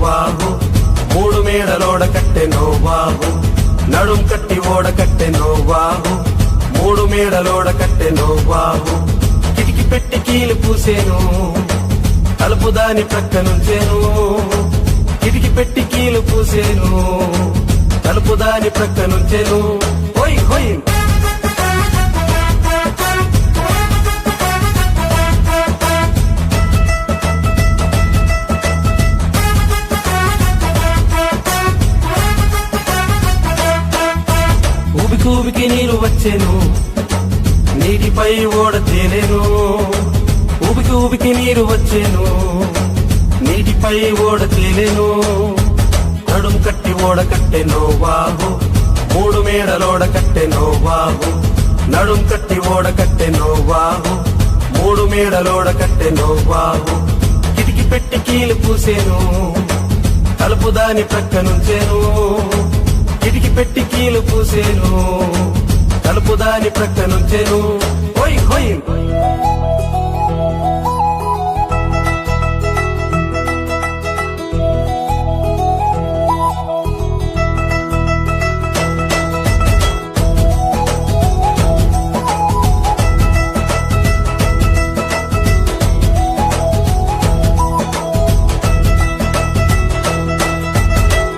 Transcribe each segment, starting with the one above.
బాబు మూడు మేడలోడ కట్టెనో బాబు నడుం కట్టి ఓడ కట్టెనో బాబు మూడు మేడలోడ కట్టెనో బాబు కిటికి పెట్టి కీలు పూసేను తలుపు దాని ప్రక్కనుంచేను కిటికి పెట్టి కీలు పూసేను తలుపు దాని ప్రక్కనుంచేను హోయ్ హోయ్ ఊబికి నీరు వచ్చేను నీటిపై ఓడ తేలేను ఊబికి నీరు వచ్చేను నీటిపై ఓడ తేలేను నడుం కట్టి ఓడ కట్టెనో బాబు మూడు మేడలోడ కట్టెనో బాబు నడుం కట్టి ఓడ కట్టెనో బాబు మూడు మేడలోడ కట్టెనో బాబు కిటికి పెట్టి కీలు పూసేను తలుపు దాని ప్రక్కనుంచేను కిటికి పెట్టి కీలు పూసేను తలుపు దాని ప్రక్కనుంచేను హోయ్ హోయ్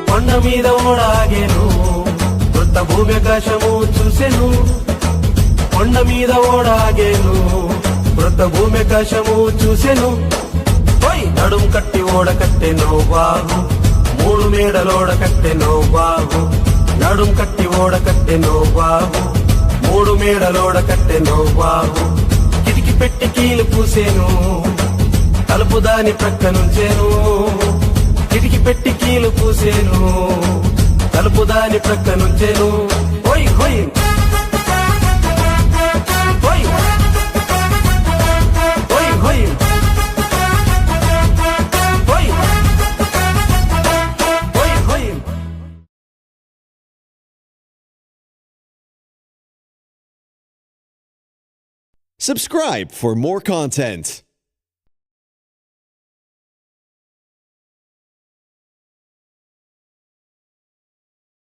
కొండ మీద ఓడాగేను కొత్త భూమి ఆకాశము చూసెను కొండ మీద ఓడాగేను కొత్త భూమి ఆకాశము చూసెను హోయ్ నడుం కట్టి ఓడ కట్టెనో బాబు మూడు మేడలోడ కట్టెనో బాబు నడుం కట్టి ఓడ కట్టెనో బాబు మూడు మేడలోడ కట్టెనో బాబు కిటికి పెట్టి కీలు పూసేను తలుపు దాని ప్రక్కనుంచేను కిటికి పెట్టి కీలు పూసేను తలుపు దాని ప్రక్కనుంచేను హోయ్ హోయ్ హోయ్ హోయ్ హోయ్ హోయ్ హోయ్ హోయ్ Subscribe for more content.